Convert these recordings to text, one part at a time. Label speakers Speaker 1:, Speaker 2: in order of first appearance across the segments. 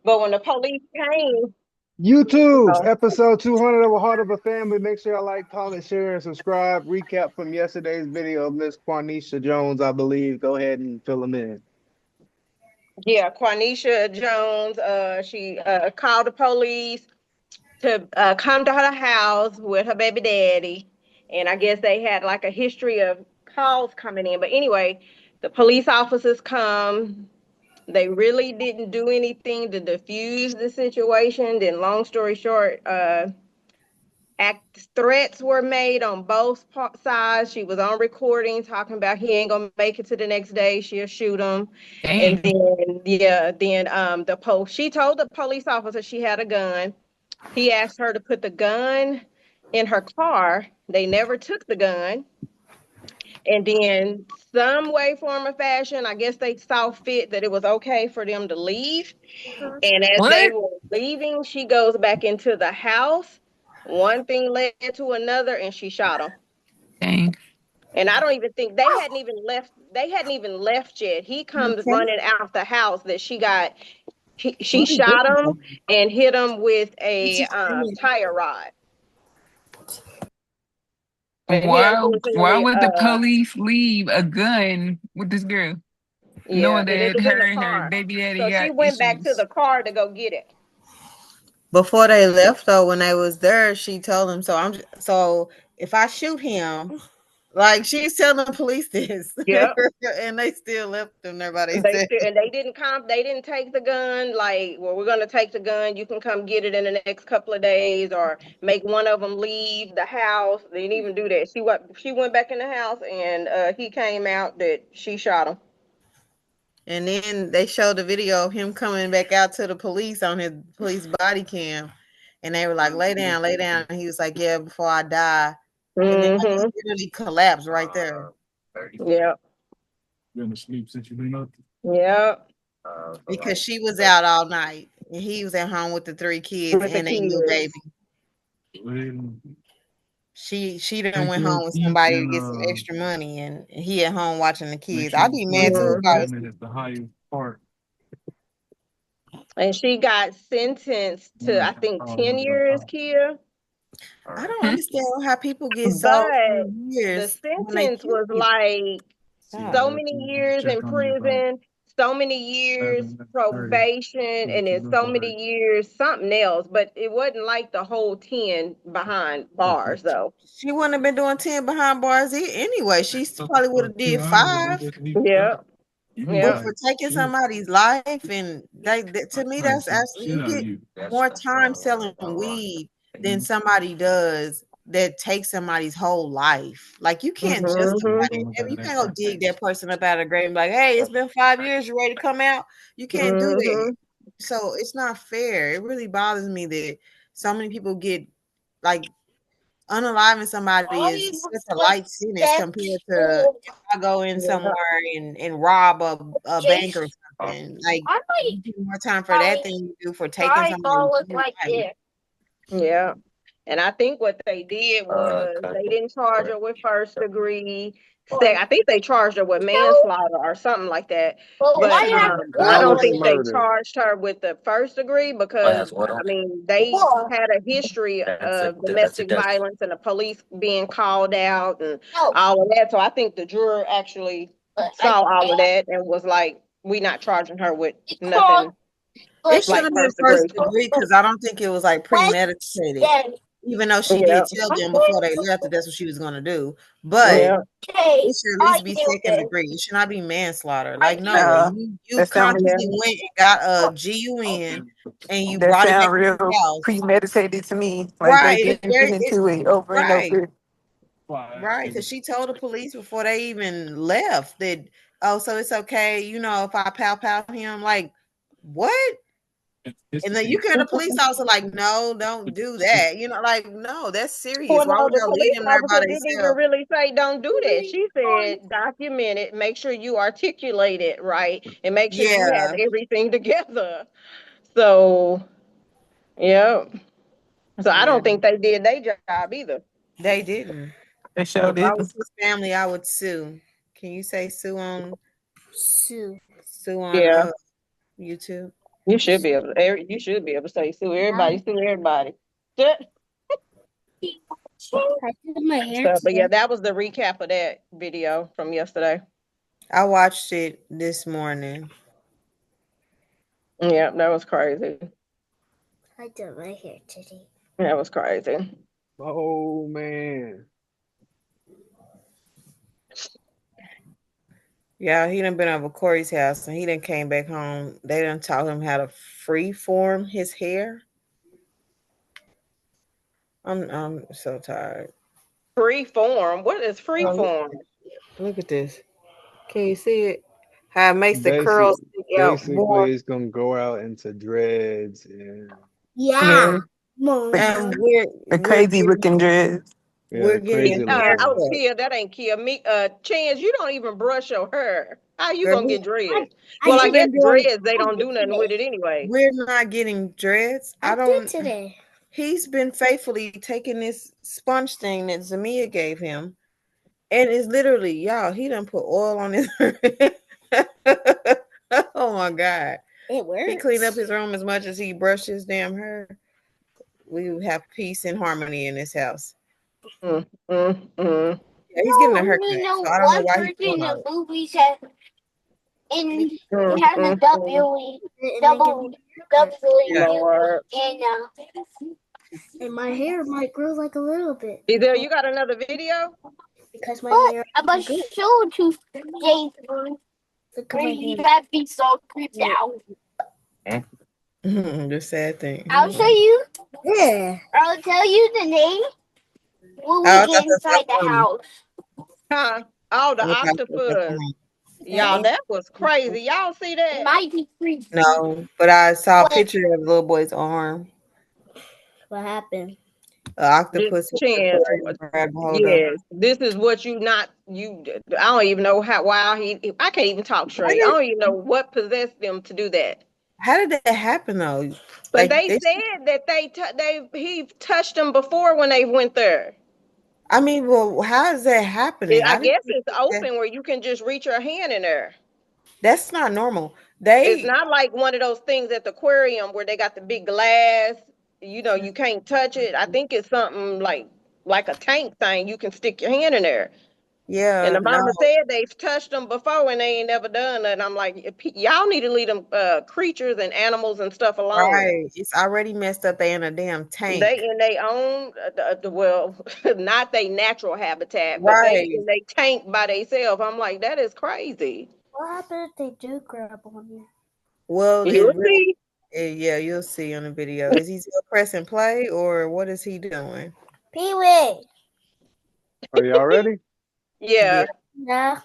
Speaker 1: But when the police came,
Speaker 2: YouTube
Speaker 1: oh,
Speaker 2: episode 200 of A Heart of a Family. Make sure y'all like, comment, share, and subscribe. Recap from yesterday's video of Miss Quanisha Jones, I believe. Go ahead and fill them in.
Speaker 1: yeah, Quanisha Jones, she called the police to come to her house with her baby daddy. And I guess they had like a history of calls coming in. But anyway, the police officers come. They really didn't do anything to diffuse the situation. Then, long story short, threats were made on both sides. She was on recording talking about he ain't gonna make it to the next day. She'll shoot him. And
Speaker 3: Dang.
Speaker 1: then she told the police officer she had a gun. He asked her to put the gun in her car. They never took the gun. And then, some way, form, or fashion, I guess they saw fit that it was okay for them to leave. And as they
Speaker 3: What?
Speaker 1: were leaving, she goes back into the house. One thing led to another, and she shot him.
Speaker 3: Dang.
Speaker 1: And I don't even think they hadn't even left. They hadn't even left yet. He comes
Speaker 4: Okay.
Speaker 1: running out the house that she got. She shot him and hit him with a tire rod. And he
Speaker 3: Why
Speaker 1: unfortunately,
Speaker 3: would the police leave a gun with this girl,
Speaker 1: yeah,
Speaker 3: knowing
Speaker 1: and it
Speaker 3: that
Speaker 1: was in
Speaker 3: her
Speaker 1: the
Speaker 3: and her
Speaker 1: car.
Speaker 3: baby daddy
Speaker 1: So she
Speaker 3: got
Speaker 1: went back to
Speaker 3: issues?
Speaker 1: the car to go get it.
Speaker 4: Before they left, though, when they was there, she told him, so if I shoot him, like she's telling the police this,
Speaker 1: Yep.
Speaker 4: and they still left him there by
Speaker 1: They
Speaker 4: themselves.
Speaker 1: still, and they didn't come. They didn't take the gun. Like, well, we're gonna take the gun. You can come get it in the next couple of days, or make one of them leave the house. They didn't even do that. She went back in the house, and he came out that she shot him.
Speaker 4: And then they showed the video of him coming back out to the police on his police body cam, and they were like, "Lay down, lay down." And he was like, "Yeah, before I die." And then like,
Speaker 1: Mm-hmm.
Speaker 4: he literally collapsed right there
Speaker 1: Yeah.
Speaker 5: You in the sleep since you been up?
Speaker 1: Yeah.
Speaker 4: because she was out all night and he was at home with the 3 kids
Speaker 1: With the
Speaker 4: and a new baby.
Speaker 1: kids.
Speaker 4: She done
Speaker 5: Take
Speaker 4: went
Speaker 5: your
Speaker 4: home with
Speaker 5: peace
Speaker 4: somebody to
Speaker 5: and
Speaker 4: get some extra money, and he at home watching the
Speaker 5: make
Speaker 4: kids.
Speaker 5: sure
Speaker 4: I'd
Speaker 5: you
Speaker 4: be
Speaker 5: sleep
Speaker 4: mad too
Speaker 5: well.
Speaker 4: if I
Speaker 1: Mm-hmm.
Speaker 4: was.
Speaker 5: That is the highest part.
Speaker 1: And she got sentenced to, I think, 10 years, Kia.
Speaker 4: I don't
Speaker 3: Hmm?
Speaker 4: understand how people get so
Speaker 1: But
Speaker 4: many
Speaker 1: the
Speaker 4: years when they
Speaker 1: sentence
Speaker 4: kill
Speaker 1: was
Speaker 4: people.
Speaker 1: like so
Speaker 4: God.
Speaker 1: many years in
Speaker 5: Check on you about
Speaker 1: prison, so many years
Speaker 5: 7:30.
Speaker 1: probation,
Speaker 5: See
Speaker 1: and
Speaker 5: what you
Speaker 1: then
Speaker 5: look
Speaker 1: so
Speaker 5: like.
Speaker 1: many years something else. But it wasn't like the whole 10 behind bars, though.
Speaker 4: She wouldn't have been doing 10 behind bars anyway. She probably would have did 5.
Speaker 1: Yeah,
Speaker 4: But
Speaker 1: yeah.
Speaker 4: for taking somebody's life, and to me, that's actually, you get more time selling weed than somebody does that takes somebody's whole life. Like, you can't justify
Speaker 1: Mm-hmm.
Speaker 4: that. You can't go dig that person up out of the grave and be like, "Hey, it's been 5 years. You ready to come out?" You can't do that.
Speaker 1: Mm-hmm.
Speaker 4: So it's not fair. It really bothers me that so many people get like unaliving somebody is such a light sentence compared to if I go in
Speaker 1: Yeah.
Speaker 4: somewhere and rob a bank or something. Like, you do more time for that than you do for taking somebody's life.
Speaker 1: Yeah. And I think what they did was they didn't charge her with first degree. I think they charged her with manslaughter or something like that.
Speaker 2: It
Speaker 1: But
Speaker 2: should have been
Speaker 1: I don't
Speaker 2: felony
Speaker 1: think they
Speaker 2: murder.
Speaker 1: charged her with the first degree because, I mean, they had a history of domestic violence and the police being called out and all of that. So I think the juror actually saw all of that and was like, "We not charging her with nothing
Speaker 4: It should
Speaker 1: like
Speaker 4: have been
Speaker 1: first
Speaker 4: first
Speaker 1: degree."
Speaker 4: degree because I don't think it was like premeditated. Even though she
Speaker 1: Yeah.
Speaker 4: did tell them before they left that that's what she was going to do, but
Speaker 1: Yeah.
Speaker 4: it should at least be second degree. It should not be manslaughter. Like, no, you
Speaker 3: That sound
Speaker 1: Yeah.
Speaker 4: consciously went and got a GUN and you
Speaker 3: that
Speaker 4: brought it back
Speaker 3: sound
Speaker 4: to your
Speaker 3: real
Speaker 4: house.
Speaker 3: premeditated to me. Like they
Speaker 4: Right. It's
Speaker 3: didn't
Speaker 4: very
Speaker 3: get into it over and
Speaker 4: right.
Speaker 3: over.
Speaker 4: Right. Because she told the police before they even left that, oh, so it's okay, if I pow him. Like, what? And then you can the police officer like, no, don't do that. Like, no, that's serious.
Speaker 1: Well,
Speaker 4: Why
Speaker 1: no,
Speaker 4: would
Speaker 1: the
Speaker 4: y'all leave
Speaker 1: police
Speaker 4: them there by
Speaker 1: officer didn't even
Speaker 4: themselves?
Speaker 1: really say don't do that. She said document it, make sure you articulate it right, and make sure you have
Speaker 4: Yeah,
Speaker 1: everything together. So, yeah. So I
Speaker 4: yeah,
Speaker 1: don't think they did their job either.
Speaker 4: they didn't.
Speaker 3: They
Speaker 4: If
Speaker 3: showed
Speaker 4: I
Speaker 3: it.
Speaker 4: was his family, I would sue. Can you say sue on
Speaker 6: Sue.
Speaker 4: sue on
Speaker 1: Yeah.
Speaker 4: YouTube?
Speaker 1: You should be able to. You should be able to say sue everybody. Sue everybody. Shit.
Speaker 6: I did my hair
Speaker 1: So, but yeah,
Speaker 6: today.
Speaker 1: that was the recap of that video from yesterday.
Speaker 4: I watched it this morning.
Speaker 1: Yeah, that was crazy.
Speaker 6: I did my hair today.
Speaker 1: That was crazy.
Speaker 2: Oh man.
Speaker 4: Yeah, he done been over Corey's house and he done came back home. They done taught him how to free form his hair. I'm so tired.
Speaker 1: Free form. What is free
Speaker 4: Oh,
Speaker 1: form?
Speaker 4: look at this. Can you see it? How it makes the
Speaker 2: Basic,
Speaker 4: curls stick out more.
Speaker 2: basically, it's gonna go out into dreads and
Speaker 6: Yeah.
Speaker 4: And
Speaker 3: The crazy looking dreads.
Speaker 4: we're
Speaker 2: crazy
Speaker 4: getting haircut.
Speaker 2: looking.
Speaker 1: Kia, that ain't Kia. Me, Chance, you don't even brush your hair. How you
Speaker 4: Girl,
Speaker 1: gonna get dreads?
Speaker 6: I
Speaker 1: Well, I
Speaker 4: He's
Speaker 1: guess
Speaker 4: been doing.
Speaker 1: dreads, they don't
Speaker 6: did
Speaker 1: do nothing
Speaker 6: today.
Speaker 1: with it anyway.
Speaker 4: We're not getting dreads.
Speaker 6: I did today.
Speaker 4: He's been faithfully taking this sponge thing that Zamia gave him, and it's literally, y'all, he done put oil on his. Oh my God.
Speaker 6: It works.
Speaker 4: He cleaned up his room as much as he brushed his damn hair. We have peace and harmony in this house. Yeah, he's getting a haircut. So I don't know why he's doing all that.
Speaker 6: Movies have and it has a double
Speaker 1: Lord.
Speaker 6: and my hair might grow like a little bit.
Speaker 1: Either you got another video?
Speaker 6: Because my hair
Speaker 7: I must show it to Jason.
Speaker 6: look at my hair.
Speaker 7: That'd be so creeped out.
Speaker 4: The sad thing.
Speaker 7: I'll show you.
Speaker 6: Yeah.
Speaker 7: I'll tell you the name when we
Speaker 4: Oh,
Speaker 7: get inside the
Speaker 4: funny.
Speaker 7: house.
Speaker 1: Huh? Oh, the
Speaker 4: Look how
Speaker 1: octopus. Y'all, that was crazy. Y'all see
Speaker 7: It
Speaker 1: that?
Speaker 7: might be creepy.
Speaker 4: No, but I saw a picture of the little boy's arm.
Speaker 6: What happened?
Speaker 4: The octopus
Speaker 1: This Chance,
Speaker 4: grab hold of.
Speaker 1: yes, this is what I don't even know I can't even talk straight. I don't even know what possessed them to do that.
Speaker 4: How did that happen though?
Speaker 1: But they said that he touched them before when they went there.
Speaker 4: I mean, well, how is that happening?
Speaker 1: I guess it's open where you can just reach your hand in there.
Speaker 4: That's not normal.
Speaker 1: It's not like one of those things at the aquarium where they got the big glass. You can't touch it. I think it's something like a tank thing. You can stick your hand in there.
Speaker 4: Yeah.
Speaker 1: And the mama said they've touched them before and they ain't never done that. And I'm like, y'all need to leave them creatures and animals and stuff alone.
Speaker 4: Right. It's already messed up. They in a damn tank.
Speaker 1: They in their own, well, not their natural habitat, but
Speaker 4: Right.
Speaker 1: they in their tank by themselves. I'm like, that is crazy.
Speaker 6: What happened if they do grab on you?
Speaker 4: Well,
Speaker 1: You'll see.
Speaker 4: Yeah, you'll see on the video. Is he still pressing play or what is he doing?
Speaker 6: Pee-wee.
Speaker 2: Are y'all ready?
Speaker 1: Yeah.
Speaker 6: Yeah.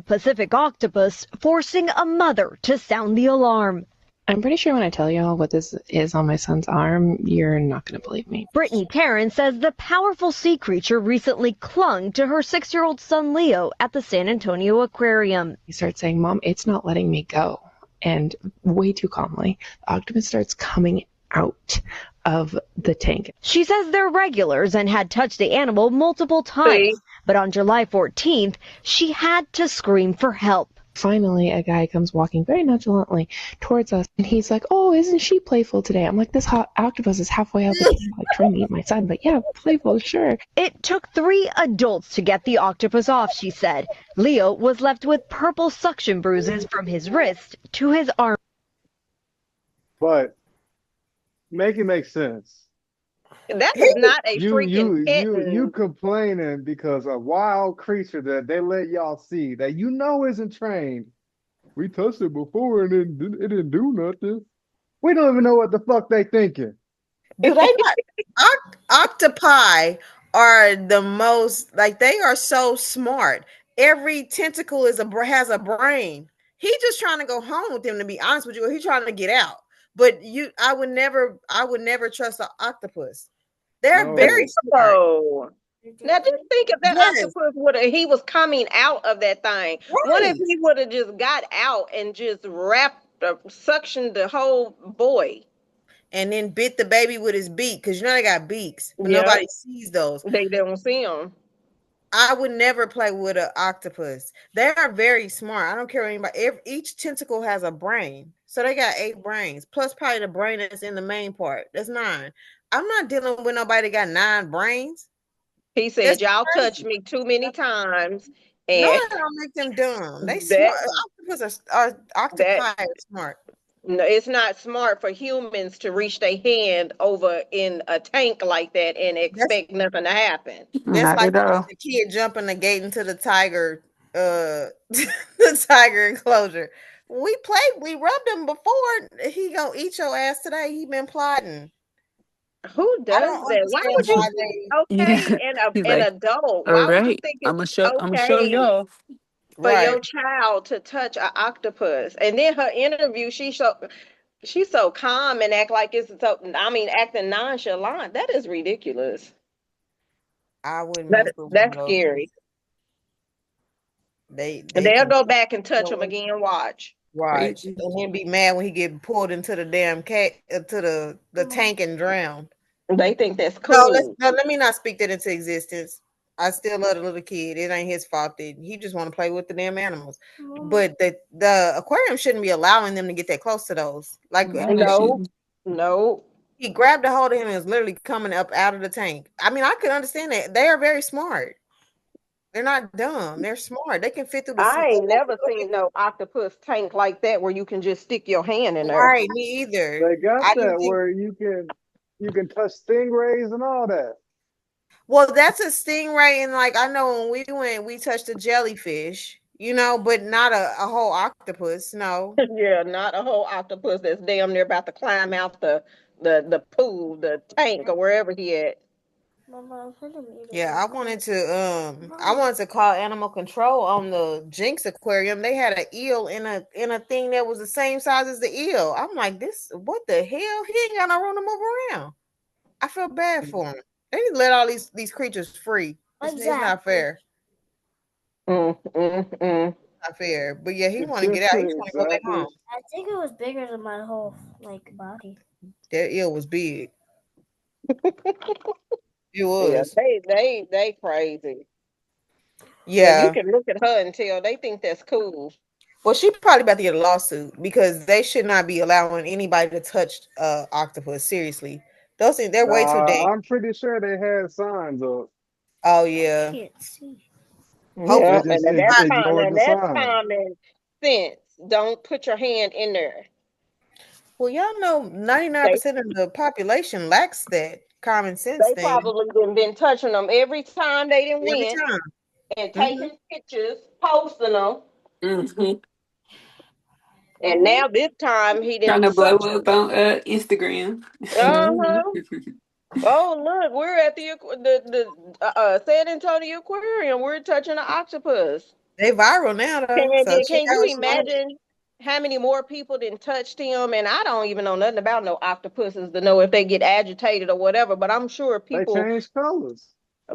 Speaker 8: Pacific octopus forcing a mother to sound the alarm.
Speaker 9: I'm pretty sure when I tell y'all what this is on my son's arm, you're not going to believe me.
Speaker 8: Brittany Karen says the powerful sea creature recently clung to her 6-year-old son Leo at the San Antonio Aquarium.
Speaker 9: He starts saying, "Mom, it's not letting me go." And way too calmly, the octopus starts coming out of the tank.
Speaker 8: She says they're regulars and had touched the animal multiple times. But on July 14th, she had to scream for help.
Speaker 9: Finally, a guy comes walking very nonchalantly towards us, and he's like, "Oh, isn't she playful today?" I'm like, "This hot octopus is halfway up, like trying to eat my son, but yeah, playful, sure."
Speaker 8: It took 3 adults to get the octopus off, she said. Leo was left with purple suction bruises from his wrist to his arm.
Speaker 2: But make it make sense.
Speaker 1: That is not a freaking kitten.
Speaker 2: You complaining because a wild creature that they let y'all see that isn't trained. We touched it before and it didn't do nothing. We don't even know what the fuck they thinking.
Speaker 4: Do they not? Octopi are the most, like, they are so smart. Every tentacle has a brain. He's just trying to go home with them, to be honest with you. He's trying to get out. But I would never trust an octopus. They're very smart.
Speaker 1: Oh. Now just think if that octopus he was coming out of that thing. Right. What if he would have just got out and just suctioned the whole boy?
Speaker 4: And then bit the baby with his beak, because they got beaks, but nobody sees those.
Speaker 1: They don't see them.
Speaker 4: I would never play with an octopus. They are very smart. I don't care what anybody. Each tentacle has a brain, so they got 8 brains plus probably the brain that's in the main part. That's 9. I'm not dealing with nobody that got 9 brains.
Speaker 1: He
Speaker 4: That's
Speaker 1: said, "Y'all touched
Speaker 4: crazy.
Speaker 1: me too many times,
Speaker 4: No,
Speaker 1: and
Speaker 4: that don't make them dumb. They smart.
Speaker 1: that
Speaker 4: Octopus are
Speaker 1: that
Speaker 4: octopi are smart.
Speaker 1: no, it's not smart for humans to reach their hand over in a tank like that and
Speaker 4: That's
Speaker 1: expect nothing to happen."
Speaker 4: that's
Speaker 3: Not
Speaker 4: like
Speaker 3: at all.
Speaker 4: the kid jumping the gate into the tiger, the tiger enclosure. We rubbed him before. He gonna eat your ass today. He been plotting.
Speaker 1: Who
Speaker 4: I
Speaker 1: does
Speaker 4: don't
Speaker 1: that? Why
Speaker 4: understand
Speaker 1: would you?
Speaker 4: why they
Speaker 1: Okay,
Speaker 3: Yeah.
Speaker 1: and
Speaker 3: He's
Speaker 1: an
Speaker 3: like,
Speaker 1: adult.
Speaker 3: all
Speaker 1: Why would you
Speaker 3: right,
Speaker 1: think
Speaker 3: I'm
Speaker 1: it's
Speaker 3: gonna show. I'm gonna show
Speaker 1: okay
Speaker 3: y'all.
Speaker 1: for
Speaker 4: right.
Speaker 1: your child to touch an octopus? And then her interview, she's so calm and act like it's so. I mean, acting nonchalant. That is ridiculous.
Speaker 4: I wouldn't mess with one of
Speaker 1: That's
Speaker 4: those.
Speaker 1: scary. And
Speaker 4: They
Speaker 1: they'll
Speaker 4: can
Speaker 1: go back and touch them again. Watch.
Speaker 4: watch
Speaker 3: Crazy.
Speaker 4: and then be mad when he get pulled into the damn to the tank and drowned.
Speaker 1: They think that's
Speaker 4: No,
Speaker 1: cool.
Speaker 4: let me not speak that into existence. I still love the little kid. It ain't his fault that he just want to play with the damn animals. But the aquarium shouldn't be allowing them to get that close to those. Like
Speaker 3: No, they
Speaker 1: No,
Speaker 3: shouldn't.
Speaker 1: no.
Speaker 4: he grabbed a hold of him and was literally coming up out of the tank. I mean, I could understand that. They are very smart. They're not dumb. They're smart. They can fit through the
Speaker 1: I ain't never seen no octopus tank like that where you can just stick your hand in there.
Speaker 4: right. Me either.
Speaker 2: They got
Speaker 4: I didn't
Speaker 2: that
Speaker 4: think.
Speaker 2: where you can touch stingrays and all that.
Speaker 4: Well, that's a stingray, and like I know when we went, we touched a jellyfish, but not a whole octopus. No.
Speaker 1: Yeah, not a whole octopus that's damn near about to climb out the pool, the tank, or wherever he at.
Speaker 6: Mama, I'm gonna eat it.
Speaker 4: Yeah, I wanted to call animal control on the Jinx Aquarium. They had an eel in a thing that was the same size as the eel. I'm like, what the hell? He ain't got no room to move around. I feel bad for him. They need to let all these creatures free. It's not fair. Not fair. But yeah, he want to get out. He just want to go back home.
Speaker 6: I think it was bigger than my whole body.
Speaker 4: That eel was big. It
Speaker 1: Yeah,
Speaker 4: was.
Speaker 1: they crazy. And you
Speaker 4: Yeah.
Speaker 1: can look at her and tell they think that's cool.
Speaker 4: Well, she probably about to get a lawsuit because they should not be allowing anybody to touch octopus. Seriously, those things they're way too dangerous.
Speaker 2: I'm pretty sure they had signs up.
Speaker 4: Oh yeah.
Speaker 6: Can't see.
Speaker 2: They
Speaker 1: Yeah,
Speaker 4: Hopefully,
Speaker 2: just ignored
Speaker 1: and
Speaker 2: the
Speaker 1: that's
Speaker 2: sign.
Speaker 1: common sense. Don't put your hand in there.
Speaker 4: well, y'all know 99% of the population lacks that common sense
Speaker 1: They
Speaker 4: thing
Speaker 1: probably been touching them every time they didn't
Speaker 4: every
Speaker 1: win
Speaker 4: time.
Speaker 1: and
Speaker 4: Mm-hmm.
Speaker 1: taking pictures, posting them.
Speaker 3: Mm-hmm.
Speaker 1: And now this time he
Speaker 3: Trying
Speaker 1: didn't
Speaker 3: to blow
Speaker 1: suck.
Speaker 3: up on Instagram.
Speaker 1: Uh-huh. Oh look, we're at the San Antonio Aquarium. We're touching an octopus.
Speaker 4: They viral now though, so check
Speaker 1: Can
Speaker 4: out
Speaker 1: you
Speaker 4: what you want.
Speaker 1: imagine how many more people didn't touched him? And I don't even know nothing about no octopuses to know if they get agitated or whatever. But I'm sure
Speaker 2: They
Speaker 1: people
Speaker 2: changed colors.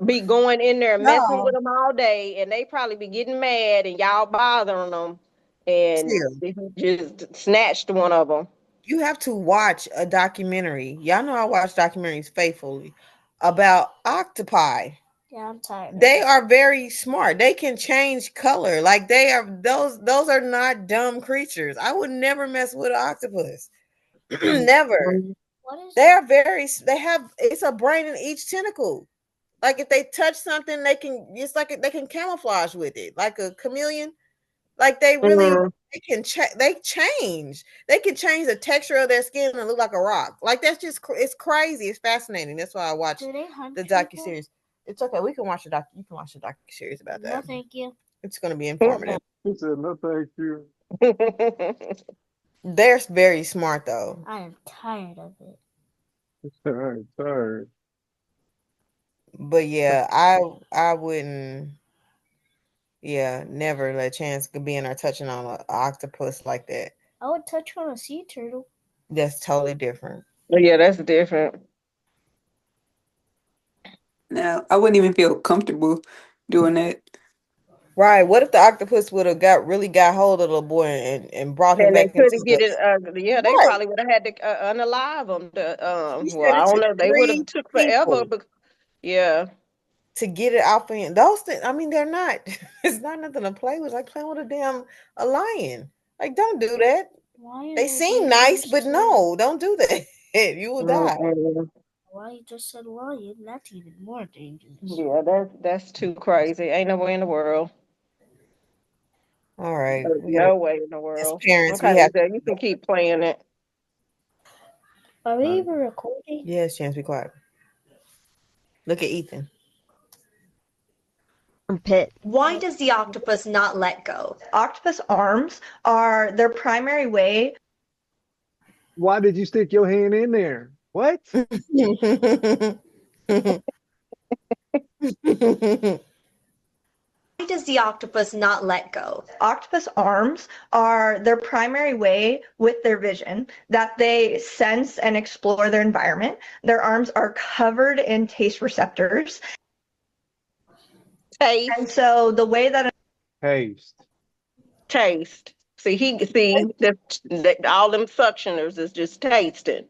Speaker 1: be going in there messing
Speaker 4: No,
Speaker 1: with them all day, and they probably be getting mad, and y'all bothering them, and
Speaker 4: chill.
Speaker 1: he just snatched one of them.
Speaker 4: You have to watch a documentary. Y'all know I watch documentaries faithfully about octopi.
Speaker 6: Yeah, I'm tired.
Speaker 4: They are very smart. They can change color. Like they are those are not dumb creatures. I would never mess with an octopus. Never.
Speaker 6: What is
Speaker 4: They are they have it's a brain in each tentacle. Like if they touch something, they can camouflage with it, like a chameleon. Like they really they can they change. They can change the texture of their skin and look like a rock. Like that's just it's crazy. It's fascinating. That's why I watch
Speaker 6: Do they hunt
Speaker 4: the
Speaker 6: people?
Speaker 4: docuseries. It's okay. We can watch the doc. You can watch the docuseries about
Speaker 6: No,
Speaker 4: that.
Speaker 6: thank you.
Speaker 4: It's going to be informative.
Speaker 2: He said, no, thank you.
Speaker 4: They're very smart though.
Speaker 6: I am tired of it.
Speaker 2: Sorry.
Speaker 4: But yeah, I wouldn't. Yeah, never let chance being or touching on an octopus like that.
Speaker 6: I would touch on a sea turtle.
Speaker 4: That's totally different.
Speaker 1: Yeah, that's different.
Speaker 3: No, I wouldn't even feel comfortable doing that.
Speaker 4: Right. What if the octopus would have got hold of the boy and brought him
Speaker 1: And they
Speaker 4: back into
Speaker 1: couldn't get
Speaker 4: the
Speaker 1: it. Yeah, they
Speaker 4: right?
Speaker 1: probably would have had to unalive them.
Speaker 4: He
Speaker 1: Well,
Speaker 4: said
Speaker 1: I
Speaker 4: it
Speaker 1: don't
Speaker 4: took
Speaker 1: know. They would
Speaker 4: 3
Speaker 1: have took forever.
Speaker 4: people.
Speaker 1: But yeah,
Speaker 4: to get it off of those things. I mean, they're not. It's not nothing to play with. It's like playing with a lion. Like, don't do that. They seem nice, but no, don't do that. You will die.
Speaker 6: Why you just said lion? That's even more dangerous.
Speaker 1: Yeah, that's too crazy. Ain't no way in the world.
Speaker 4: All right.
Speaker 1: No way in the
Speaker 4: As
Speaker 1: world.
Speaker 4: parents,
Speaker 1: Okay,
Speaker 4: we have
Speaker 1: you can keep playing it.
Speaker 6: Are we even recording?
Speaker 4: Yes, Chance, be quiet. Look at Ethan.
Speaker 8: Pit. Why does the octopus not let go? Octopus arms are their primary way.
Speaker 2: Why did you stick your hand in there? What?
Speaker 8: Why does the octopus not let go? Octopus arms are their primary way with their vision that they sense and explore their environment. Their arms are covered in taste receptors.
Speaker 1: Taste.
Speaker 8: And so the way that
Speaker 1: Taste. See, all them suctioners is just tasting.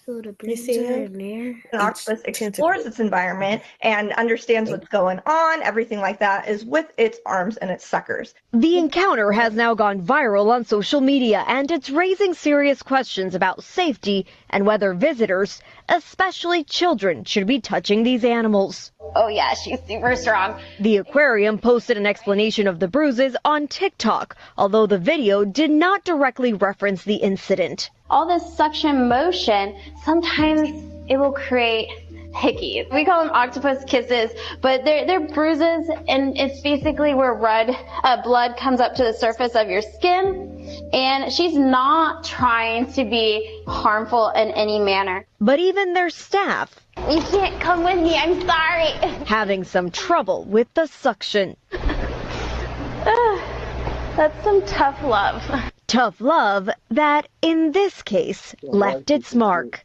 Speaker 6: So the brains are in there.
Speaker 8: an octopus explores its environment and understands what's going on, everything like that, is with its arms and its suckers. The encounter has now gone viral on social media, and it's raising serious questions about safety and whether visitors, especially children, should be touching these animals.
Speaker 10: Oh yeah, she's super strong.
Speaker 8: The aquarium posted an explanation of the bruises on TikTok, although the video did not directly reference the incident.
Speaker 10: All this suction motion, sometimes it will create hickeys. We call them octopus kisses, but they're bruises, and it's basically where blood comes up to the surface of your skin, and she's not trying to be harmful in any manner.
Speaker 8: But even their staff,
Speaker 10: you can't come with me, I'm sorry,
Speaker 8: having some trouble with the suction.
Speaker 10: That's some tough love.
Speaker 8: Tough love that, in this case, left its mark.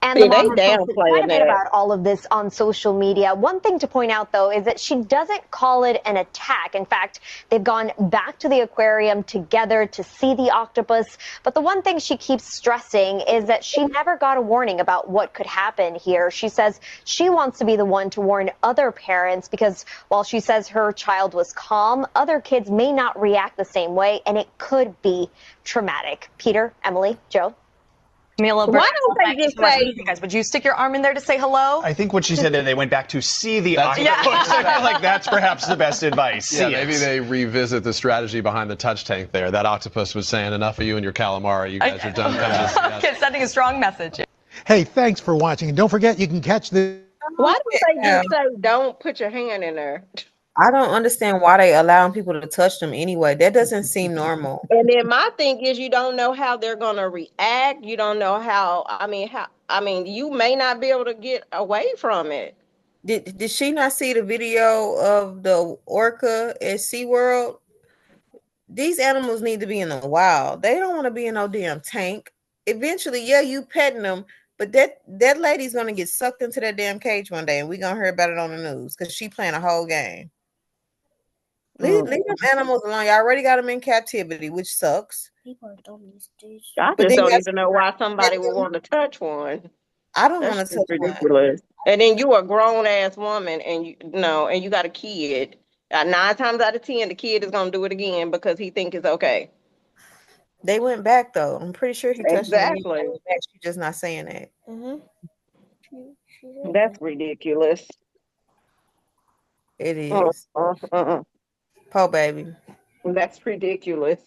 Speaker 1: And the mom posted quite a bit
Speaker 8: about all of this on social media. One thing to point out, though, is that she doesn't call it an attack. In fact, they've gone back to the aquarium together to see the octopus. But the one thing she keeps stressing is that she never got a warning about what could happen here. She says she wants to be the one to warn other parents because while she says her child was calm, other kids may not react the same way, and it could be traumatic. Peter, Emily, Joe?
Speaker 11: Camila,
Speaker 1: why don't they just say,
Speaker 11: guys, would you stick your arm in there to say hello?
Speaker 12: I think what she said that they went back to see the octopus. I feel like that's perhaps the best advice.
Speaker 13: Yeah, maybe they revisit the strategy behind the touch tank there. That octopus was saying, enough of you and your calamari. You guys are done.
Speaker 11: Sending a strong message.
Speaker 14: Hey, thanks for watching. And don't forget, you can catch the...
Speaker 1: Why don't they just say, don't put your hand in there?
Speaker 4: I don't understand why they allowing people to touch them anyway. That doesn't seem normal.
Speaker 1: And then my thing is, you don't know how they're gonna react. You don't know how. You may not be able to get away from it.
Speaker 4: Did she not see the video of the orca at SeaWorld? These animals need to be in the wild. They don't want to be in no damn tank. Eventually, yeah, you petting them, but that lady's gonna get sucked into that damn cage one day, and we're gonna hear about it on the news because she playing a whole game. Leave them animals alone. You already got them in captivity, which sucks.
Speaker 6: People are dumb these days.
Speaker 1: I just don't even know why somebody would want to touch one.
Speaker 4: I don't want to touch
Speaker 1: ridiculous. One. And then you a grown ass woman, and you got a kid. 9 times out of 10, the kid is gonna do it again because he think it's okay.
Speaker 4: They went back though. I'm pretty sure he touched
Speaker 1: exactly.
Speaker 4: Them. She's just not saying that.
Speaker 6: Mm-hmm.
Speaker 1: That's ridiculous.
Speaker 4: It is. Po baby.
Speaker 1: That's ridiculous.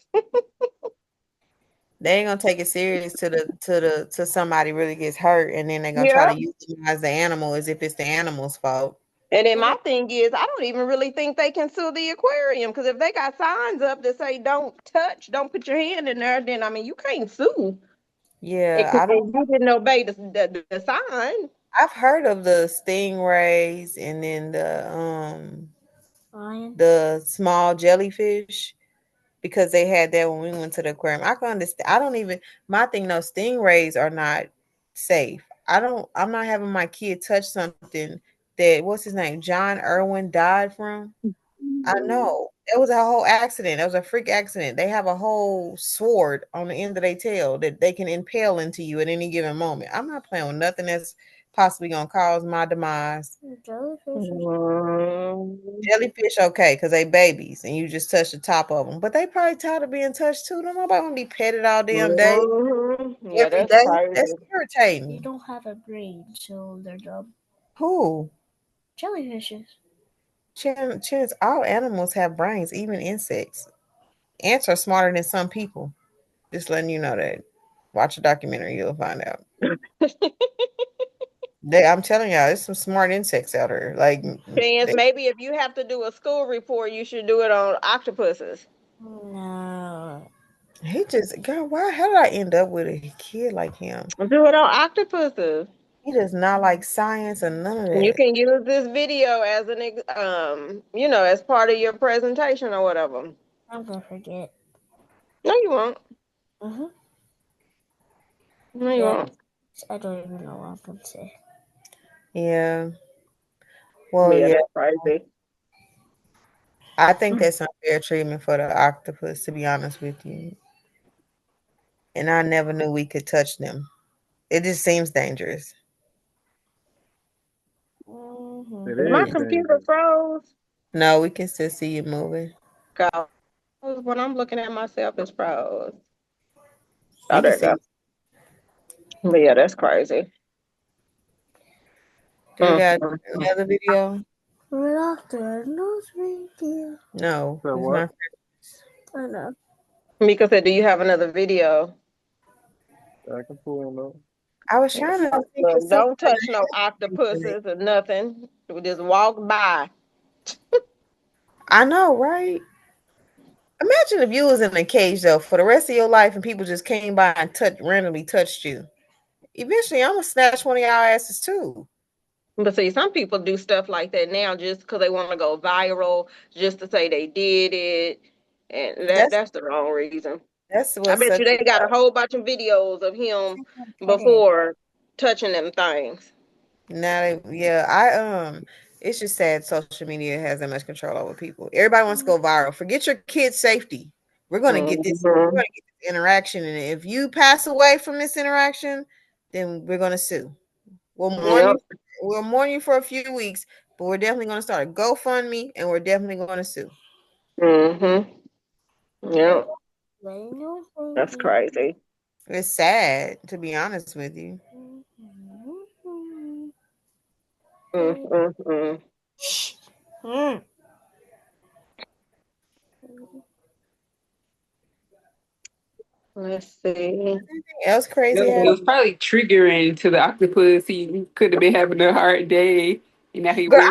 Speaker 4: They ain't gonna take it serious to somebody really gets hurt, and then they're gonna try to utilize the animal as if it's the animal's fault.
Speaker 1: And then my thing is, I don't even really think they can sue the aquarium because if they got signs up that say don't touch, don't put your hand in there, then you can't sue.
Speaker 4: Yeah,
Speaker 1: you didn't obey the sign.
Speaker 4: I've heard of the stingrays and then the small jellyfish because they had that when we went to the aquarium. I can understand. My thing, no, stingrays are not safe. I'm not having my kid touch something that, what's his name? John Irwin died from. I know. It was a whole accident. It was a freak accident. They have a whole sword on the end of their tail that they can impale into you at any given moment. I'm not playing with nothing that's possibly gonna cause my demise.
Speaker 1: Mm.
Speaker 4: Jellyfish, okay, because they babies and you just touch the top of them, but they probably tired of being touched too. Don't nobody want to be petted all damn day,
Speaker 1: Yeah,
Speaker 4: every
Speaker 1: that's
Speaker 4: day.
Speaker 1: crazy.
Speaker 4: That's
Speaker 6: They
Speaker 4: irritating.
Speaker 6: don't have a brain, so they're dumb.
Speaker 4: Who?
Speaker 6: Jellyfishes.
Speaker 4: Chance, all animals have brains, even insects. Ants are smarter than some people. Just letting you know that. Watch a documentary, you'll find out. I'm telling y'all, there's some smart insects out here. Like,
Speaker 1: Chance, maybe if you have to do a school report, you should do it on octopuses.
Speaker 6: No.
Speaker 4: he just, God, why? How did I end up with a kid like him?
Speaker 1: Do it on octopuses.
Speaker 4: He does not like science or none of that.
Speaker 1: You can use this video as as part of your presentation or whatever.
Speaker 6: I'm gonna forget.
Speaker 1: No, you won't.
Speaker 6: No,
Speaker 1: you won't.
Speaker 6: I don't even know what I'm gonna say.
Speaker 4: Yeah. Well,
Speaker 1: yeah,
Speaker 4: yeah.
Speaker 1: that's crazy.
Speaker 4: I think that's unfair treatment for the octopus, to be honest with you. And I never knew we could touch them. It just seems dangerous.
Speaker 1: My computer froze.
Speaker 4: No, we can still see you moving.
Speaker 1: God, when I'm looking at myself, it's froze.
Speaker 4: We
Speaker 1: There you go. But yeah, that's crazy.
Speaker 4: Do we got another video?
Speaker 6: Right after another video.
Speaker 4: No.
Speaker 2: So
Speaker 4: it's
Speaker 2: what?
Speaker 4: not.
Speaker 6: I know.
Speaker 1: Mika said, "Do you have another video?"
Speaker 2: I can pull it up.
Speaker 4: I was trying to think of
Speaker 1: Look, don't
Speaker 4: something.
Speaker 1: touch no octopuses or nothing. We just walk by.
Speaker 4: I know, right? Imagine if you was in a cage though for the rest of your life and people just came by and randomly touched you. Eventually, I'm gonna snatch one of y'all asses too.
Speaker 1: But see, some people do stuff like that now just because they want to go viral, just to say they did it, and that's the wrong reason.
Speaker 4: That's
Speaker 1: I
Speaker 4: what's
Speaker 1: bet you
Speaker 4: such.
Speaker 1: they got a whole bunch of videos of him before touching them things.
Speaker 4: Now, yeah, it's just sad social media has that much control over people. Everybody wants to go viral. Forget your kid's safety. We're gonna get this. We're gonna get this interaction, and if you pass away from this interaction, then we're gonna sue. We'll mourn you. We'll mourn you for a few weeks, but we're definitely gonna start a GoFundMe, and we're definitely gonna sue.
Speaker 1: Yeah. That's crazy.
Speaker 4: It's sad, to be honest with you.
Speaker 1: Let's see.
Speaker 4: Anything else crazy?
Speaker 3: It was probably triggering to the octopus. He could have been having a hard day, and now he
Speaker 4: Girl,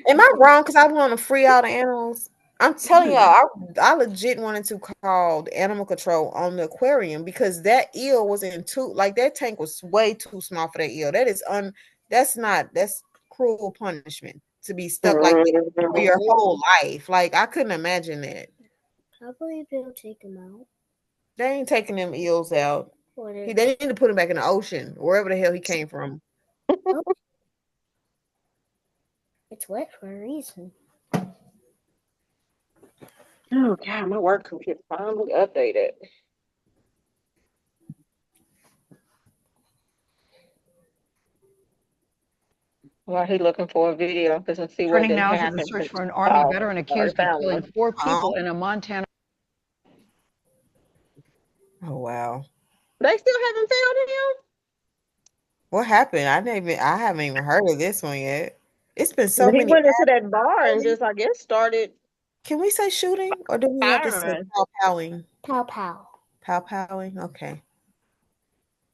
Speaker 4: am I wrong? Because I want to free all the animals. I'm telling y'all, I legit wanted to call the animal control on the aquarium because that eel was that tank was way too small for that eel. That's cruel punishment to be stuck like that for your whole life. Like, I couldn't imagine that.
Speaker 6: I believe they'll take him out.
Speaker 4: They ain't taking them eels out. They need to put him back in the ocean, wherever the hell he came from.
Speaker 6: It's wet for a reason.
Speaker 1: Oh God, my work computer finally updated. While he looking for a video, because see what
Speaker 15: Turning now
Speaker 1: happened.
Speaker 15: to the search for an Army veteran accused of killing 4 people in a Montana.
Speaker 4: Oh wow!
Speaker 1: They still haven't found him.
Speaker 4: What happened? I haven't even heard of this one yet. It's been so
Speaker 1: He
Speaker 4: many.
Speaker 1: went into that bar and just, I guess, started.
Speaker 4: Can we say shooting, or do we have to say pow-powing?
Speaker 6: Pow-pow.
Speaker 4: Pow-powing. Okay.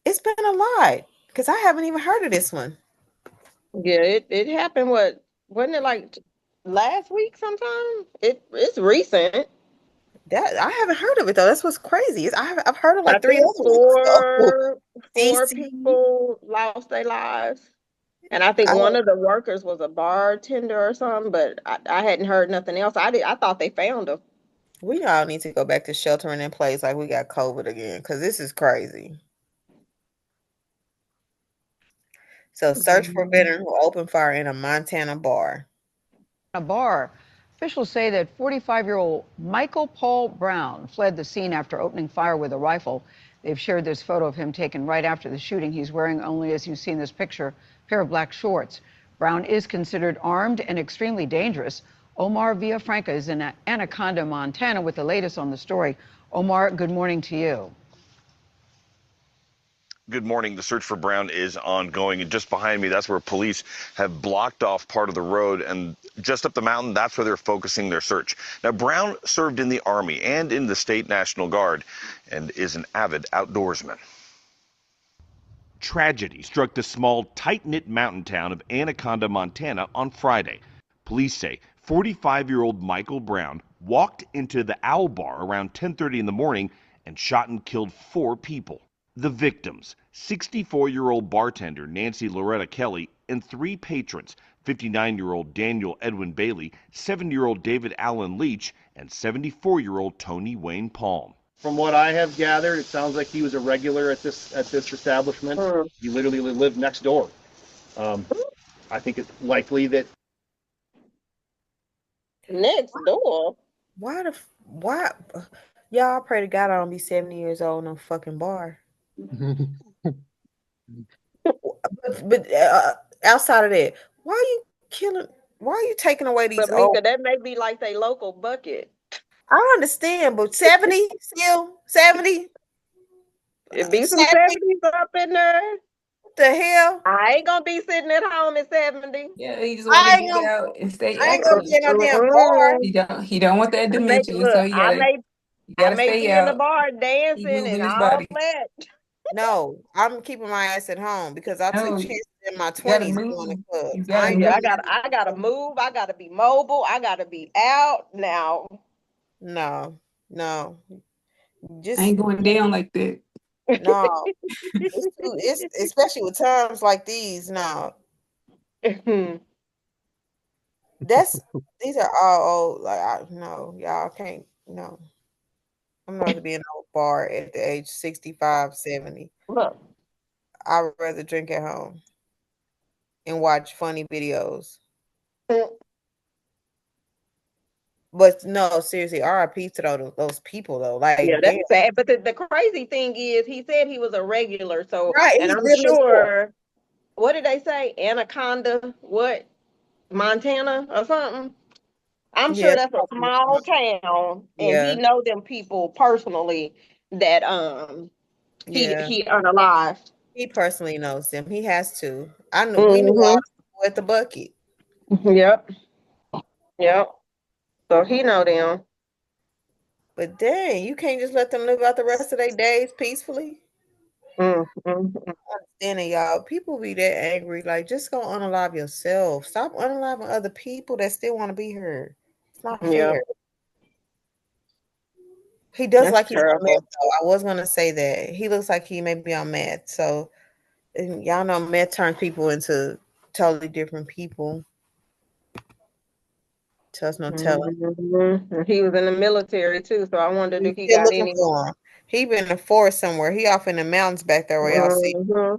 Speaker 4: It's been a lot because I haven't even heard of this one.
Speaker 1: Yeah, it happened. Wasn't it like last week sometime? It's recent.
Speaker 4: That I haven't heard of it though. That's what's crazy. I've heard of like
Speaker 1: I
Speaker 4: 3
Speaker 1: think
Speaker 4: other
Speaker 1: four people lost their lives. And I think one of the workers was a bartender or something, but I hadn't heard nothing else. I thought they found him.
Speaker 4: We all need to go back to sheltering in place like we got COVID again, because this is crazy. So search for veteran who opened fire in a Montana bar.
Speaker 15: A bar. Officials say that 45-year-old Michael Paul Brown fled the scene after opening fire with a rifle. They've shared this photo of him taken right after the shooting. He's wearing only, as you see in this picture, a pair of black shorts. Brown is considered armed and extremely dangerous. Omar Villafranca is in Anaconda, Montana, with the latest on the story. Omar, good morning to you.
Speaker 16: Good morning. The search for Brown is ongoing. And just behind me, that's where police have blocked off part of the road. And just up the mountain, that's where they're focusing their search. Now, Brown served in the Army and in the State National Guard and is an avid outdoorsman.
Speaker 17: Tragedy struck the small, tight-knit mountain town of Anaconda, Montana on Friday. Police say 45-year-old Michael Brown walked into the Owl Bar around 10:30 in the morning and shot and killed 4 people. The victims, 64-year-old bartender Nancy Loretta Kelly and 3 patrons, 59-year-old Daniel Edwin Bailey, 7-year-old David Allen Leach, and 74-year-old Tony Wayne Palm.
Speaker 12: From what I have gathered, it sounds like he was a regular at this establishment. He literally lived next door. I think it's likely that
Speaker 1: next door.
Speaker 4: Why? Y'all, I pray to God I don't be 70 years old in a fucking bar. but outside of that, why are you killing? Why are you taking away these
Speaker 1: But Mika,
Speaker 4: old?
Speaker 1: that may be like they local bucket.
Speaker 4: I understand, but 70 still 70.
Speaker 1: It be some
Speaker 4: 70?
Speaker 1: 70s up in there.
Speaker 4: What the hell?
Speaker 1: I ain't gonna be sitting at home at 70.
Speaker 3: Yeah, he just want
Speaker 4: I
Speaker 3: to
Speaker 4: ain't
Speaker 3: get
Speaker 4: gonna,
Speaker 3: out and stay
Speaker 4: I ain't gonna
Speaker 3: active.
Speaker 4: be in no damn bar.
Speaker 3: He don't want that dementia, so
Speaker 1: I may
Speaker 3: you gotta
Speaker 1: be
Speaker 3: stay
Speaker 1: in the
Speaker 3: out.
Speaker 1: bar
Speaker 3: He
Speaker 1: dancing
Speaker 3: moving
Speaker 1: and
Speaker 3: his
Speaker 1: all
Speaker 3: body.
Speaker 1: that.
Speaker 4: No, I'm keeping my ass at home because I took
Speaker 3: No,
Speaker 4: chances in my
Speaker 3: you gotta
Speaker 4: 20s going to
Speaker 3: move.
Speaker 4: clubs.
Speaker 3: You gotta
Speaker 4: ain't
Speaker 3: move.
Speaker 1: I gotta move. I gotta be mobile. I gotta be out now.
Speaker 4: No.
Speaker 3: I
Speaker 4: Just
Speaker 3: ain't going down like that.
Speaker 4: no. It's especially with times like these. No, these are all old. Like no, y'all can't. No, I'm not gonna be in no bar at the age 65, 70.
Speaker 1: Look.
Speaker 4: I'd rather drink at home and watch funny videos. But no, seriously, RIP to those people though. Like,
Speaker 1: Yeah,
Speaker 4: damn.
Speaker 1: that's sad. But the crazy thing is, he said he was a regular. So,
Speaker 4: Right,
Speaker 1: and
Speaker 4: he's
Speaker 1: I'm
Speaker 4: living his
Speaker 1: sure. What did they say? Anaconda, what? Montana or something? I'm sure
Speaker 4: Yeah,
Speaker 1: that's a small town, and he
Speaker 4: yeah,
Speaker 1: know them people personally that
Speaker 4: yeah.
Speaker 1: he unalived.
Speaker 4: He personally knows them. He has to. We knew all
Speaker 1: Mm-hmm.
Speaker 4: the people at the bucket.
Speaker 1: Yep. Yep. So he know them.
Speaker 4: But dang, you can't just let them live out the rest of their days peacefully. Understanding y'all, people be that angry. Like, just go unalive yourself. Stop unaliving other people that still want to be here. It's not
Speaker 1: Yeah.
Speaker 4: fair. He does
Speaker 1: That's
Speaker 4: like he's on
Speaker 1: terrible.
Speaker 4: meth, though. I was gonna say that. He looks like he may be on meth. So and y'all know meth turns people into totally different people. Tells no telling.
Speaker 1: Mm-hmm. He was in the military too, so I wondered if he
Speaker 4: Still
Speaker 1: got
Speaker 4: looking
Speaker 1: any.
Speaker 4: for him. He been in the forest somewhere. He off in the mountains back there where y'all see.
Speaker 1: Mm-hmm.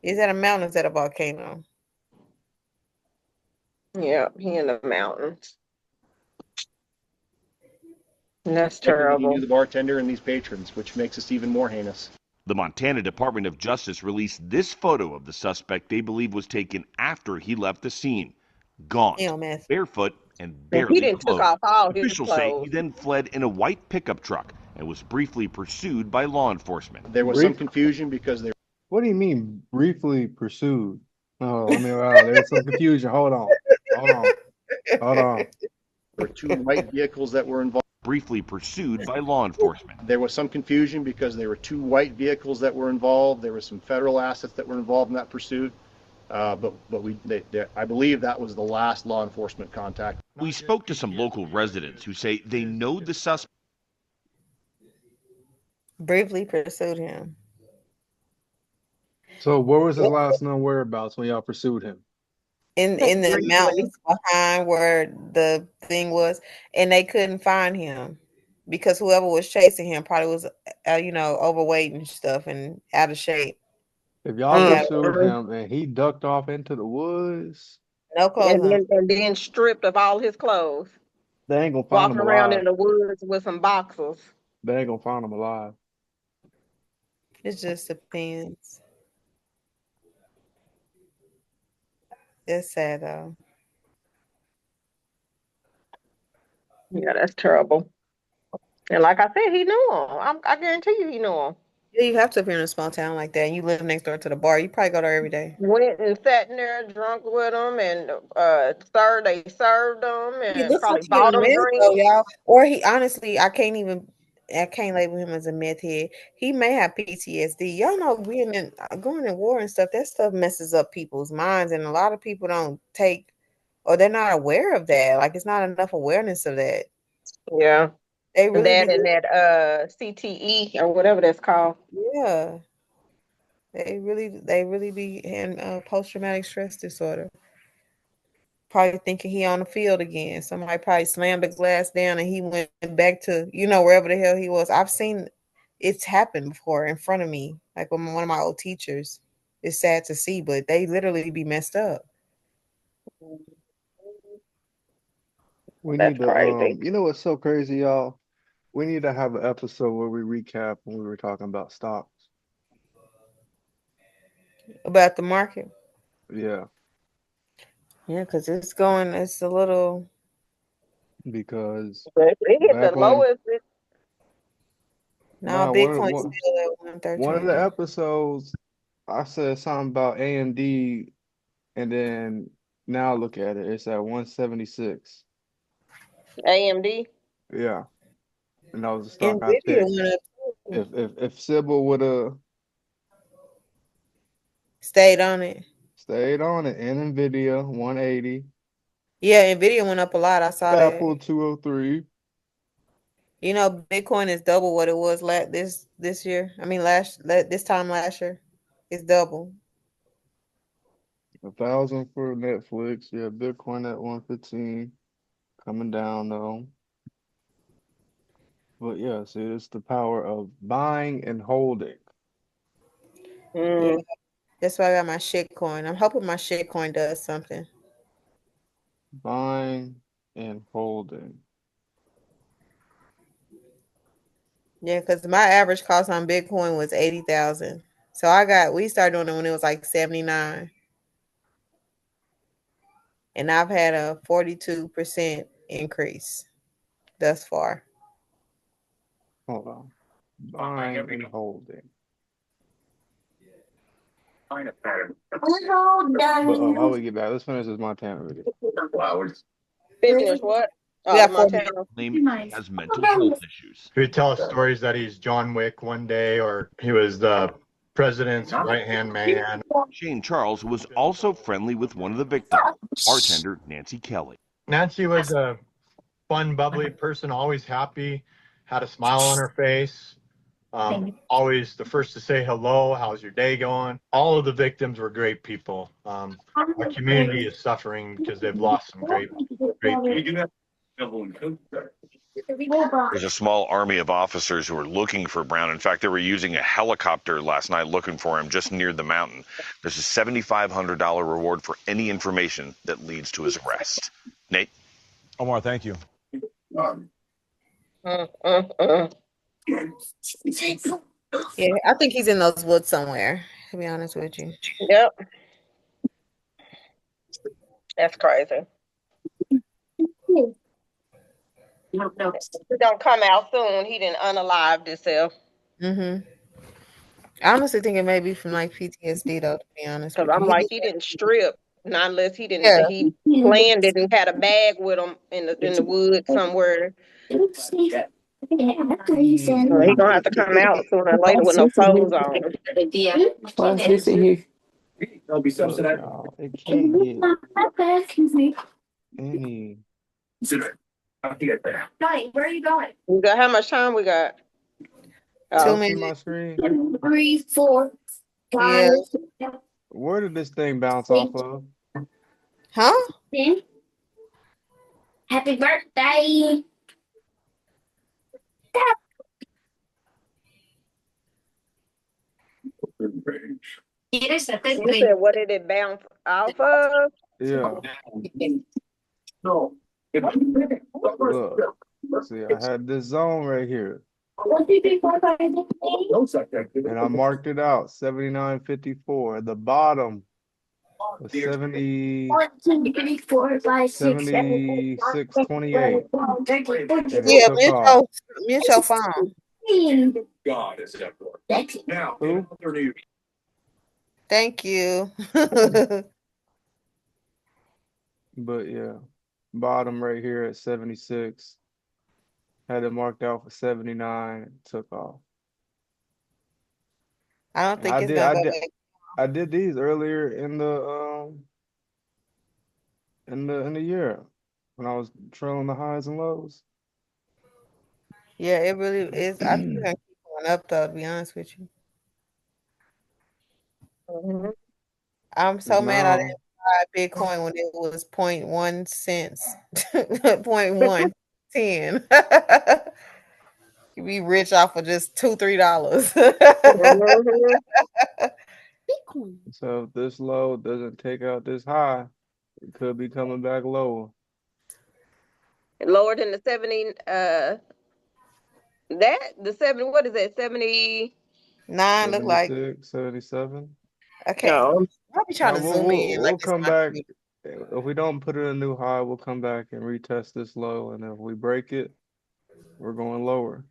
Speaker 4: Is that a mountain or is that a volcano?
Speaker 1: Yeah, he in the mountains. That's
Speaker 12: he
Speaker 1: terrible.
Speaker 12: knew the bartender and these patrons, which makes this even more heinous.
Speaker 17: The Montana Department of Justice released this photo of the suspect they believe was taken after he left the scene. Gaunt, barefoot, and barely
Speaker 1: He didn't took
Speaker 17: clothed.
Speaker 1: off all his
Speaker 17: Officials say
Speaker 1: clothes.
Speaker 17: he then fled in a white pickup truck and was briefly pursued by law enforcement.
Speaker 12: There was some confusion because they.
Speaker 2: What do you mean briefly pursued? Oh, I mean, wow, there's some confusion. Hold on.
Speaker 12: There were 2 white vehicles that were involved.
Speaker 17: Briefly pursued by law enforcement.
Speaker 12: There was some confusion because there were 2 white vehicles that were involved. There were some federal assets that were involved in that pursuit. But I believe that was the last law enforcement contact.
Speaker 17: We spoke to some local residents who say they know the suspect.
Speaker 4: Briefly pursued him.
Speaker 2: So where was his last known whereabouts when y'all pursued him?
Speaker 4: In the mountains behind where the thing was, and they couldn't find him because whoever was chasing him probably was, overweight and stuff and out of shape.
Speaker 2: If y'all pursued him and he ducked off into the woods,
Speaker 4: no clothes
Speaker 1: and then stripped of all his clothes.
Speaker 2: They ain't gonna find him
Speaker 1: walking around
Speaker 2: alive.
Speaker 1: in the woods with some boxers.
Speaker 2: They ain't gonna find him alive.
Speaker 4: It just depends. It's sad though.
Speaker 1: Yeah, that's terrible. And like I said, he knew him. I guarantee you, he knew him.
Speaker 4: Yeah, you have to if you're in a small town like that and you live next door to the bar. You probably go there every day.
Speaker 1: Went and sat in there drunk with him, and they served him,
Speaker 4: He
Speaker 1: and
Speaker 4: looks like
Speaker 1: probably
Speaker 4: he on
Speaker 1: bought
Speaker 4: a
Speaker 1: him
Speaker 4: meth though,
Speaker 1: drinks.
Speaker 4: y'all. Or he honestly, I can't label him as a meth head. He may have PTSD. Y'all know going in war and stuff, that stuff messes up people's minds, and a lot of people don't take or they're not aware of that. Like it's not enough awareness of that.
Speaker 1: Yeah,
Speaker 4: They really
Speaker 1: that
Speaker 4: be
Speaker 1: and that CTE or whatever that's called.
Speaker 4: yeah. They really be in post traumatic stress disorder. Probably thinking he on the field again. Somebody probably slammed the glass down and he went back to, wherever the hell he was. I've seen it's happened before in front of me, like with one of my old teachers. It's sad to see, but they literally be messed up.
Speaker 2: We
Speaker 1: That's
Speaker 2: need to
Speaker 1: crazy.
Speaker 2: you know what's so crazy, y'all? We need to have an episode where we recap when we were talking about stocks.
Speaker 4: About the market.
Speaker 2: Yeah,
Speaker 4: Yeah, because it's a little.
Speaker 2: because
Speaker 1: It hit the
Speaker 2: back when
Speaker 1: lowest.
Speaker 4: Now
Speaker 2: nah,
Speaker 4: Bitcoin's still at
Speaker 2: one of
Speaker 4: 113
Speaker 2: the
Speaker 4: though.
Speaker 2: episodes I said something about AMD, and then now look at it, it's at 176.
Speaker 1: AMD.
Speaker 2: Yeah, and that was the stock I
Speaker 4: Nvidia
Speaker 2: picked.
Speaker 4: went up too.
Speaker 2: If Sybil would have
Speaker 4: Stayed on it.
Speaker 2: stayed on it, and Nvidia 180,
Speaker 4: Yeah, Nvidia went up a lot. I saw that.
Speaker 2: Apple 203.
Speaker 4: Bitcoin is double what it was this year. I mean, this time last year, it's double.
Speaker 2: 1,000 for Netflix. Yeah, Bitcoin at 115, coming down though. But yeah, see, it's the power of buying and holding.
Speaker 4: Yeah, that's why I got my shit coin. I'm hoping my shit coin does something.
Speaker 2: Buying and holding.
Speaker 4: Yeah, because my average cost on Bitcoin was 80,000. So we started doing it when it was like 79, and I've had a 42% increase thus far.
Speaker 2: Hold on. Buying and holding.
Speaker 7: All
Speaker 2: But
Speaker 7: done.
Speaker 2: how we get back? Let's finish this Montana video.
Speaker 1: Finish what?
Speaker 4: We got
Speaker 1: The
Speaker 4: 4
Speaker 1: Montana.
Speaker 17: Claim he has mental health issues.
Speaker 18: He would tell us stories that he's John Wick one day, or he was the president's right-hand man.
Speaker 17: Shane Charles was also friendly with one of the victims, bartender Nancy Kelly.
Speaker 18: Nancy was a fun, bubbly person, always happy, had a smile on her face, always the first to say hello, how's your day going? All of the victims were great people. Our community is suffering because they've lost some great people.
Speaker 16: There's a small army of officers who are looking for Brown. In fact, they were using a helicopter last night looking for him just near the mountain. There's a $7,500 reward for any information that leads to his arrest. Nate?
Speaker 19: Omar, thank you.
Speaker 4: Yeah, I think he's in those woods somewhere, to be honest with you.
Speaker 1: Yep. That's crazy. He's gonna come out soon. He didn't unalive himself.
Speaker 4: I honestly think it may be from like PTSD though, to be honest
Speaker 1: Because
Speaker 4: with
Speaker 1: I'm
Speaker 4: you.
Speaker 1: like, he didn't strip, not unless he didn't.
Speaker 4: Yeah.
Speaker 1: He planned it and had a bag with him in the woods somewhere. So he gonna have to come out sooner or later with no clothes on.
Speaker 3: Well, listen here.
Speaker 2: Look, y'all, it can't get any.
Speaker 7: Johnny, where are you going?
Speaker 1: We got how much time we got?
Speaker 4: 2
Speaker 2: See
Speaker 4: minutes.
Speaker 2: my screen?
Speaker 7: 3, 4, 5.
Speaker 4: Yeah.
Speaker 2: Where did this thing bounce off of?
Speaker 4: Huh?
Speaker 7: Happy birthday.
Speaker 1: You said, what did it bounce off of?
Speaker 2: Yeah. Look, see, I had this zone right here, and I marked it out 79.54. At the bottom was 76.28, and it
Speaker 4: Yeah,
Speaker 2: took off.
Speaker 4: mute your phone.
Speaker 2: Who?
Speaker 4: Thank you.
Speaker 2: But yeah, bottom right here at 76. Had it marked out for 79. Took off.
Speaker 4: I don't
Speaker 2: And
Speaker 4: think it's gonna go back.
Speaker 2: I did these earlier in the year when I was trailing the highs and lows.
Speaker 4: Yeah, it really is. I think it's gonna keep going up though, to be honest with you. I'm so mad I didn't buy Bitcoin when it was 0.1 cents. 0.110. You be rich off of just $2-3.
Speaker 2: So if this low doesn't take out this high, it could be coming back lower.
Speaker 1: Lower than the 70, the 70, what is that, 70?
Speaker 4: 9 look like
Speaker 2: 76, 77.
Speaker 4: okay.
Speaker 1: No.
Speaker 4: I'll be trying to zoom in
Speaker 2: We'll
Speaker 4: like this.
Speaker 2: come back. If we don't put it in a new high, we'll come back and retest this low. And if we break it, we're going lower.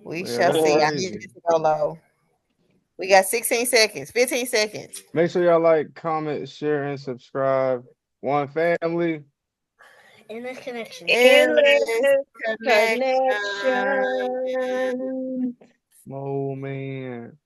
Speaker 4: We
Speaker 2: Yeah,
Speaker 4: shall
Speaker 2: that's
Speaker 4: see. I
Speaker 2: crazy.
Speaker 4: need it to go low. We got 16 seconds, 15 seconds.
Speaker 2: Make sure y'all like, comment, share, and subscribe. One family.
Speaker 6: Endless connection.
Speaker 1: Endless
Speaker 4: connection.
Speaker 1: connection.
Speaker 2: Oh man.